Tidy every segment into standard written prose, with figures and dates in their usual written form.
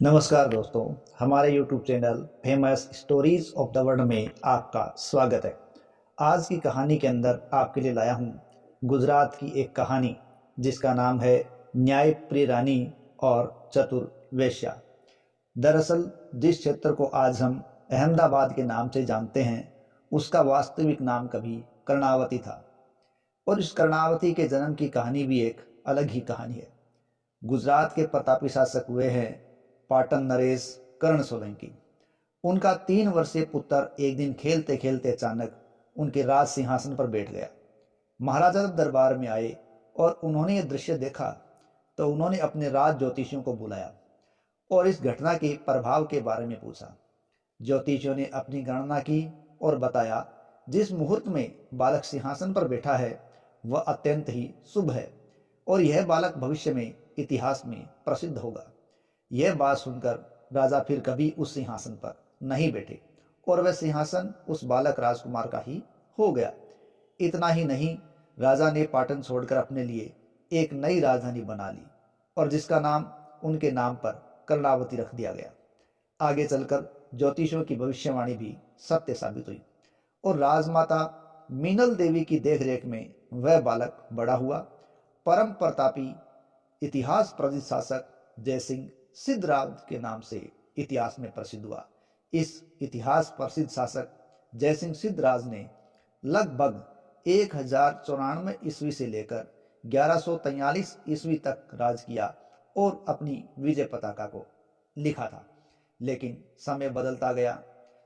नमस्कार दोस्तों, हमारे YouTube channel famous stories of the world में आपका स्वागत है। आज की कहानी के अंदर आपके लिए लाया हूँ गुजरात की एक कहानी जिसका नाम है न्यायप्रिय रानी और चतुर वेश्या। दरअसल जिस क्षेत्र को आज हम अहमदाबाद के नाम से जानते हैं उसका वास्तविक नाम कभी कर्णावती था और इस कर्णावती के जन्म की कहानी भी एक अलग ही कहानी है। गुजरात के प्रतापी शासक हुए हैं पाटन नरेश कर्ण सोलंकी। उनका 3 वर्षीय पुत्र एक दिन खेलते खेलते अचानक उनके राज सिंहासन पर बैठ गया। महाराजा जब दरबार में आए और उन्होंने यह दृश्य देखा तो उन्होंने अपने राज ज्योतिषियों को बुलाया और इस घटना के प्रभाव के बारे में पूछा। ज्योतिषियों ने अपनी गणना की और बताया जिस मुहूर्त में बालक सिंहासन पर बैठा है वह अत्यंत ही शुभ है और यह बालक भविष्य में इतिहास में प्रसिद्ध होगा। यह बात सुनकर राजा फिर कभी उस सिंहासन पर नहीं बैठे और वह सिंहासन उस बालक राजकुमार का ही हो गया। इतना ही नहीं, राजा ने पाटन छोड़कर अपने लिए एक नई राजधानी बना ली और जिसका नाम उनके नाम पर कर्णावती रख दिया गया। आगे चलकर ज्योतिषों की भविष्यवाणी भी सत्य साबित हुई और राजमाता मीनल देवी की देखरेख में वह बालक बड़ा हुआ। परम प्रतापी इतिहास प्रसिद्ध शासक जयसिंह सिद्धराज के नाम से इतिहास में प्रसिद्ध हुआ। इस इतिहास प्रसिद्ध शासक जयसिंह सिद्धराज ने लगभग 1094 ईस्वी से लेकर 1143 ईस्वी तक राज किया और अपनी विजय पताका को लिखा था। लेकिन समय बदलता गया।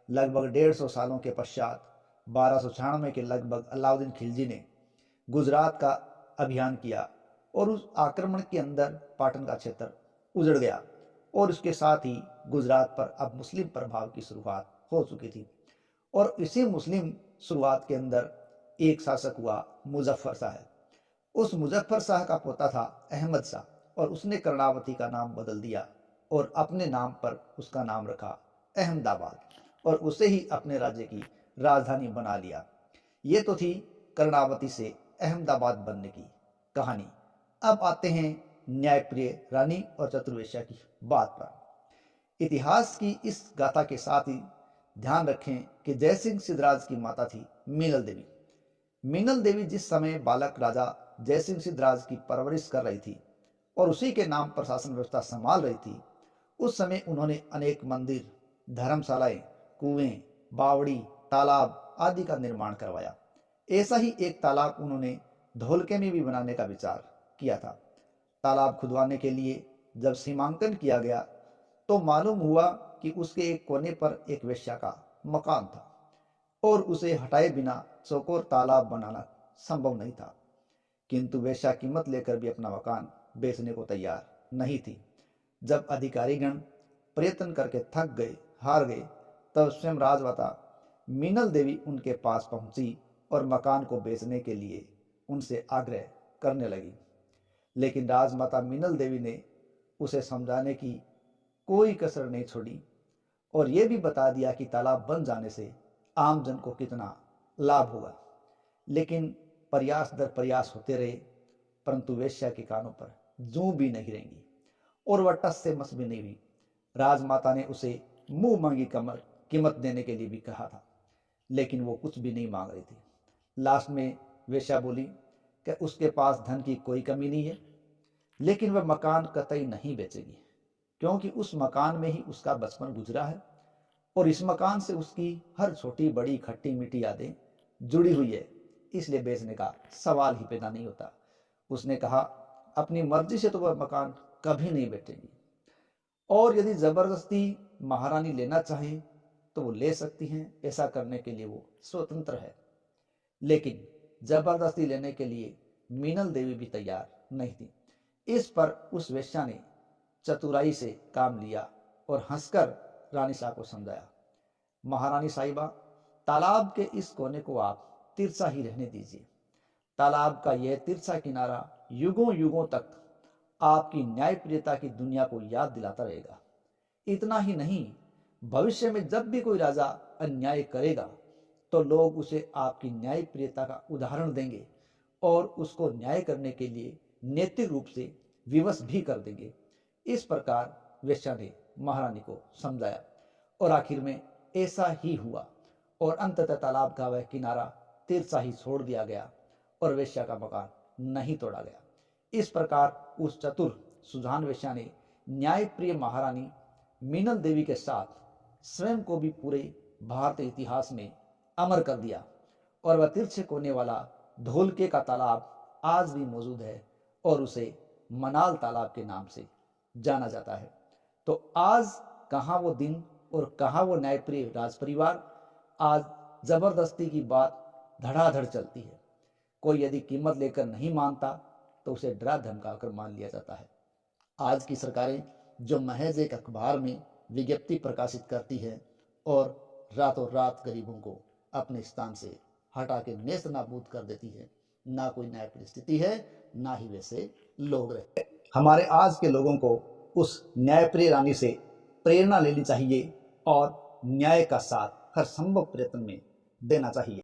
लगभग 150 सालों के पश्चात 1296 के लगभग अलाउद्दीन खिलजी ने गुजरात का अभियान किया और उस आक्रमण के अंदर पाटन का क्षेत्र उजड़ गया और उसके साथ ही गुजरात पर अब मुस्लिम प्रभाव की शुरुआत हो चुकी थी। और इसी मुस्लिम शुरुआत के अंदर एक शासक हुआ मुजफ्फर शाह। उस मुजफ्फर शाह का पोता था अहमद शाह और उसने कर्णावती का नाम बदल दिया और अपने नाम पर उसका नाम रखा अहमदाबाद और उसे ही अपने राज्य की राजधानी बना लिया। ये तो थी कर्णावती से अहमदाबाद बनने की कहानी। अब आते हैं न्यायप्रिय रानी और चतुर्वेश्या की बात पर। इतिहास की इस गाथा के साथ ही ध्यान रखें कि जयसिंह सिद्धराज की माता थी मीनल देवी। मीनल देवी जिस समय बालक राजा जयसिंह सिद्धराज की परवरिश कर रही थी और उसी के नाम पर शासन व्यवस्था संभाल रही थी, उस समय उन्होंने अनेक मंदिर, धर्मशालाएं, कुएं, बावड़ी, तालाब आदि का निर्माण करवाया। ऐसा ही एक तालाब उन्होंने धोलके में भी बनाने का विचार किया था। तालाब खुदवाने के लिए जब सीमांकन किया गया तो मालूम हुआ कि उसके एक कोने पर एक वेश्या का मकान था और उसे हटाए बिना चौकोर तालाब बनाना संभव नहीं था। किंतु वेश्या कीमत लेकर भी अपना मकान बेचने को तैयार नहीं थी। जब अधिकारीगण प्रयत्न करके थक गए, हार गए, तब स्वयं राजमाता मीनल देवी उनके पास पहुंची और मकान को बेचने के लिए उनसे आग्रह करने लगी। लेकिन राजमाता मीनल देवी ने उसे समझाने की कोई कसर नहीं छोड़ी और यह भी बता दिया कि तालाब बन जाने से आम जन को कितना लाभ होगा। लेकिन प्रयास दर प्रयास होते रहे, परंतु वेश्या के कानों पर जूं भी नहीं रहेंगी और वह टस से मस भी नहीं हुई। राजमाता ने उसे मुंह मांगी कमर कीमत देने के लिए भी कहा था, लेकिन वो कुछ भी नहीं मांग रही थी। लास्ट में वेश्या बोली कि उसके पास धन की कोई कमी नहीं है, लेकिन वह मकान कतई नहीं बेचेगी क्योंकि उस मकान में ही उसका बचपन गुजरा है और इस मकान से उसकी हर छोटी बड़ी खट्टी मीठी यादें जुड़ी हुई है, इसलिए बेचने का सवाल ही पैदा नहीं होता। उसने कहा अपनी मर्जी से तो वह मकान कभी नहीं बेचेगी और यदि जबरदस्ती महारानी लेना चाहे तो वो ले सकती हैं, ऐसा करने के लिए वो स्वतंत्र है। लेकिन जबरदस्ती लेने के लिए मीनल देवी भी तैयार नहीं थी। इस पर उस वेश्या ने चतुराई से काम लिया और हंसकर रानी शाह को समझाया, महारानी साहिबा, तालाब के इस कोने को आप तिरछा ही रहने दीजिए। तालाब का यह तिरछा किनारा युगों युगों तक आपकी न्यायप्रियता की दुनिया को याद दिलाता रहेगा। इतना ही नहीं, भविष्य में जब भी कोई राजा अन्याय करेगा तो लोग उसे आपकी न्यायप्रियता का उदाहरण देंगे और उसको न्याय करने के लिए नैतिक रूप से विवश भी कर देंगे। इस प्रकार वेश्या ने महारानी को समझाया और आखिर में ऐसा ही हुआ और अंततः तालाब का वह किनारा तिरछा ही छोड़ दिया गया और वेश्या का मकान नहीं तोड़ा गया। इस प्रकार उस चतुर सुजान वेश्या ने न्यायप्रिय महारानी मीनल देवी के साथ स्वयं को भी पूरे भारतीय इतिहास में अमर कर दिया और वह तिरछे कोने वाला धोलके का तालाब आज भी मौजूद है और उसे मनाल तालाब के नाम से जाना जाता है। तो आज कहाँ वो दिन और कहाँ वो न्यायप्रिय राज परिवार। आज जबरदस्ती की बात धड़ाधड़ चलती है। कोई यदि कीमत लेकर नहीं मानता तो उसे डरा धमका कर मान लिया जाता है। आज की सरकारें जो महज एक अखबार में विज्ञप्ति प्रकाशित करती है और रातों रात गरीबों को अपने स्थान से हटा के नेस्त नाबूद कर देती है, ना कोई न्याय परिस्थिति है, ना ही वैसे लोग रहे। हमारे आज के लोगों को उस न्यायप्रिय रानी से प्रेरणा लेनी चाहिए और न्याय का साथ हर संभव प्रयत्न में देना चाहिए।